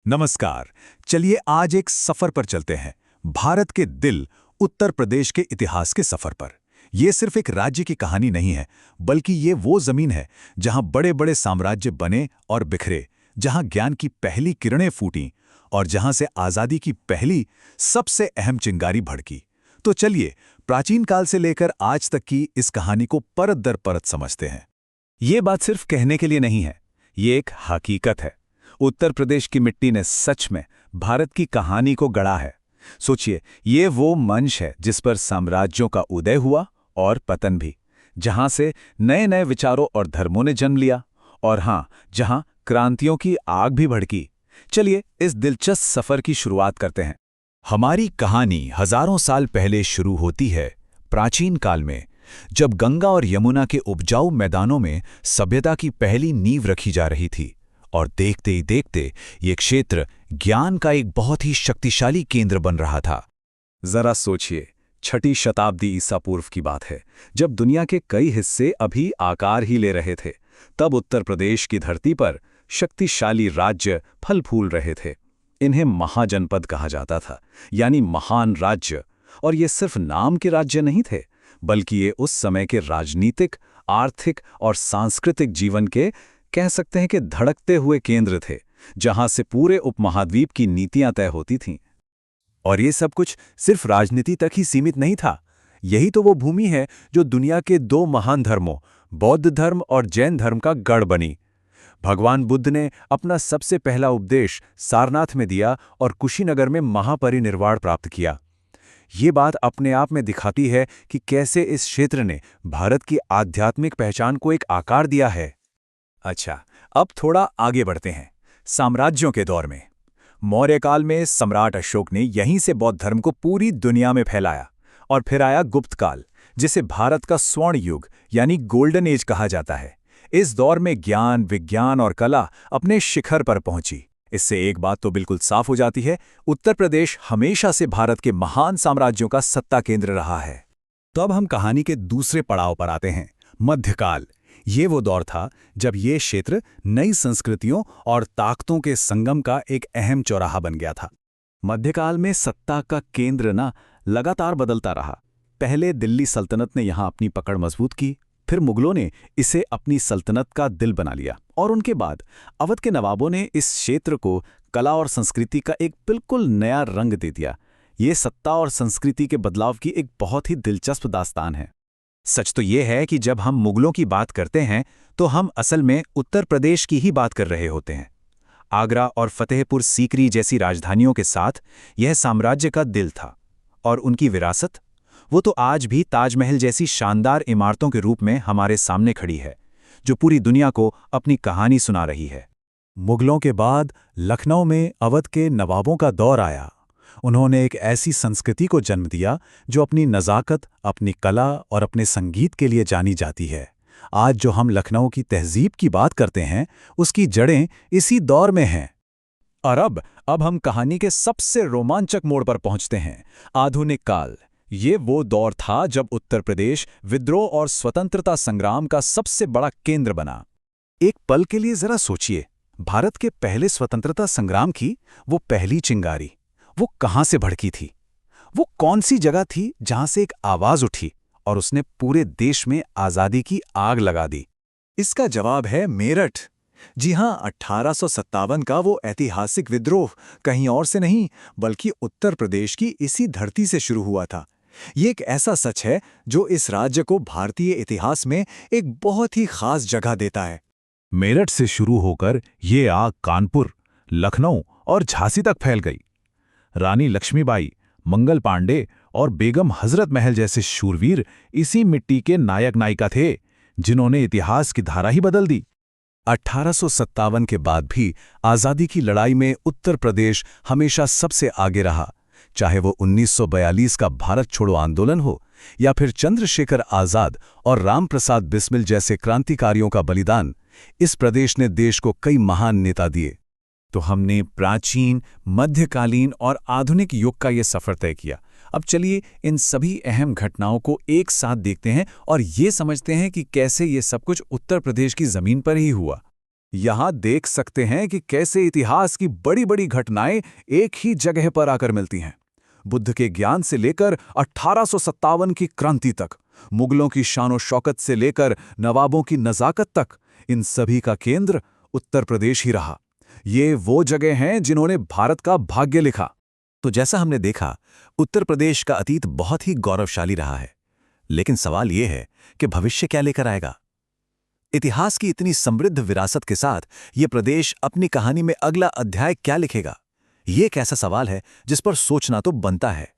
नमस्कार। चलिए आज एक सफर पर चलते हैं। भारत के दिल उत्तर प्रदेश के इतिहास के सफर पर। ये सिर्फ एक राज्य की कहानी नहीं है, बल्कि ये वो जमीन है जहां बड़े-बड़े साम्राज्य बने और बिखरे, जहां ज्ञान की पहली किरणें फूटीं और जहां से आजादी की पहली सबसे अहम चिंगारी भड़की। तो चलिए प्राचीन काल से लेकर आज तक की इस कहानी को परत दर परत समझते हैं। ये बात सिर्फ कहने के लिए नहीं है, ये एक हकीकत है। उत्तर प्रदेश की मिट्टी ने सच में भारत की कहानी को गढ़ा है। सोचिए, ये वो मंच है जिस पर साम्राज्यों का उदय हुआ और पतन भी, जहां से नए नए विचारों और धर्मों ने जन्म लिया, और हां, जहां क्रांतियों की आग भी भड़की। चलिए इस दिलचस्प सफर की शुरुआत करते हैं। हमारी कहानी हजारों साल पहले शुरू होती है, प्राचीन काल में, जब गंगा और यमुना के उपजाऊ मैदानों में सभ्यता की पहली नींव रखी जा रही थी। और देखते ही देखते ये क्षेत्र ज्ञान का एक बहुत ही शक्तिशाली केंद्र बन रहा था। जरा सोचिए, 6ठी शताब्दी ईसा पूर्व की बात है, जब दुनिया के कई हिस्से अभी आकार ही ले रहे थे। तब उत्तर प्रदेश की धरती पर शक्तिशाली राज्य फल फूल रहे थे। इन्हें महाजनपद कहा जाता था, यानी महान राज्य। और ये सिर्फ नाम के राज्य नहीं थे, बल्कि ये उस समय के राजनीतिक, आर्थिक और सांस्कृतिक जीवन के, कह सकते हैं कि धड़कते हुए केंद्र थे, जहां से पूरे उपमहाद्वीप की नीतियां तय होती थीं। और ये सब कुछ सिर्फ राजनीति तक ही सीमित नहीं था। यही तो वो भूमि है जो दुनिया के दो महान धर्मों, बौद्ध धर्म और जैन धर्म का गढ़ बनी। भगवान बुद्ध ने अपना सबसे पहला उपदेश सारनाथ में दिया और कुशीनगर में महापरिनिर्वाण प्राप्त किया। ये बात अपने आप में दिखाती है कि कैसे इस क्षेत्र ने भारत की आध्यात्मिक पहचान को एक आकार दिया है। अच्छा, अब थोड़ा आगे बढ़ते हैं, साम्राज्यों के दौर में। मौर्य काल में सम्राट अशोक ने यहीं से बौद्ध धर्म को पूरी दुनिया में फैलाया। और फिर आया गुप्त काल, जिसे भारत का स्वर्ण युग यानी गोल्डन एज कहा जाता है। इस दौर में ज्ञान, विज्ञान और कला अपने शिखर पर पहुंची। इससे एक बात तो बिल्कुल साफ हो जाती है, उत्तर प्रदेश हमेशा से भारत के महान साम्राज्यों का सत्ता केंद्र रहा है। तो अब हम कहानी के दूसरे पड़ाव पर आते हैं, मध्यकाल। ये वो दौर था जब ये क्षेत्र नई संस्कृतियों और ताकतों के संगम का एक अहम चौराहा बन गया था। मध्यकाल में सत्ता का केंद्र लगातार बदलता रहा। पहले दिल्ली सल्तनत ने यहाँ अपनी पकड़ मजबूत की, फिर मुगलों ने इसे अपनी सल्तनत का दिल बना लिया, और उनके बाद अवध के नवाबों ने इस क्षेत्र को कला और संस्कृति का एक बिल्कुल नया रंग दे दिया। ये सत्ता और संस्कृति के बदलाव की एक बहुत ही दिलचस्प दास्तान है। सच तो ये है कि जब हम मुगलों की बात करते हैं तो हम असल में उत्तर प्रदेश की ही बात कर रहे होते हैं। आगरा और फतेहपुर सीकरी जैसी राजधानियों के साथ यह साम्राज्य का दिल था, और उनकी विरासत, वो तो आज भी ताजमहल जैसी शानदार इमारतों के रूप में हमारे सामने खड़ी है, जो पूरी दुनिया को अपनी कहानी सुना रही है। मुगलों के बाद लखनऊ में अवध के नवाबों का दौर आया। उन्होंने एक ऐसी संस्कृति को जन्म दिया जो अपनी नज़ाकत, अपनी कला और अपने संगीत के लिए जानी जाती है। आज जो हम लखनऊ की तहजीब की बात करते हैं, उसकी जड़ें इसी दौर में हैं। और अब हम कहानी के सबसे रोमांचक मोड़ पर पहुंचते हैं, आधुनिक काल। ये वो दौर था जब उत्तर प्रदेश विद्रोह और स्वतंत्रता संग्राम का सबसे बड़ा केंद्र बना। एक पल के लिए जरा सोचिए, भारत के पहले स्वतंत्रता संग्राम की वो पहली चिंगारी, वो कहां से भड़की थी? वो कौन सी जगह थी जहां से एक आवाज उठी और उसने पूरे देश में आजादी की आग लगा दी? इसका जवाब है मेरठ। जी हां, 1857 का वो ऐतिहासिक विद्रोह कहीं और से नहीं, बल्कि उत्तर प्रदेश की इसी धरती से शुरू हुआ था। ये एक ऐसा सच है जो इस राज्य को भारतीय इतिहास में एक बहुत ही खास जगह देता है। मेरठ से शुरू होकर ये आग कानपुर, लखनऊ और झांसी तक फैल गई। रानी लक्ष्मीबाई, मंगल पांडे और बेगम हजरत महल जैसे शूरवीर इसी मिट्टी के नायक नायिका थे, जिन्होंने इतिहास की धारा ही बदल दी। 1857 के बाद भी आज़ादी की लड़ाई में उत्तर प्रदेश हमेशा सबसे आगे रहा। चाहे वो 1942 का भारत छोड़ो आंदोलन हो, या फिर चंद्रशेखर आजाद और रामप्रसाद बिस्मिल जैसे क्रांतिकारियों का बलिदान, इस प्रदेश ने देश को कई महान नेता दिए। तो हमने प्राचीन, मध्यकालीन और आधुनिक युग का ये सफर तय किया। अब चलिए इन सभी अहम घटनाओं को एक साथ देखते हैं और ये समझते हैं कि कैसे ये सब कुछ उत्तर प्रदेश की जमीन पर ही हुआ। यहां देख सकते हैं कि कैसे इतिहास की बड़ी बड़ी घटनाएं एक ही जगह पर आकर मिलती हैं। बुद्ध के ज्ञान से लेकर 1857 की क्रांति तक, मुगलों की शानो शौकत से लेकर नवाबों की नजाकत तक, इन सभी का केंद्र उत्तर प्रदेश ही रहा। ये वो जगह हैं जिन्होंने भारत का भाग्य लिखा। तो जैसा हमने देखा, उत्तर प्रदेश का अतीत बहुत ही गौरवशाली रहा है। लेकिन सवाल यह है कि भविष्य क्या लेकर आएगा? इतिहास की इतनी समृद्ध विरासत के साथ यह प्रदेश अपनी कहानी में अगला अध्याय क्या लिखेगा? ये एक ऐसा सवाल है जिस पर सोचना तो बनता है।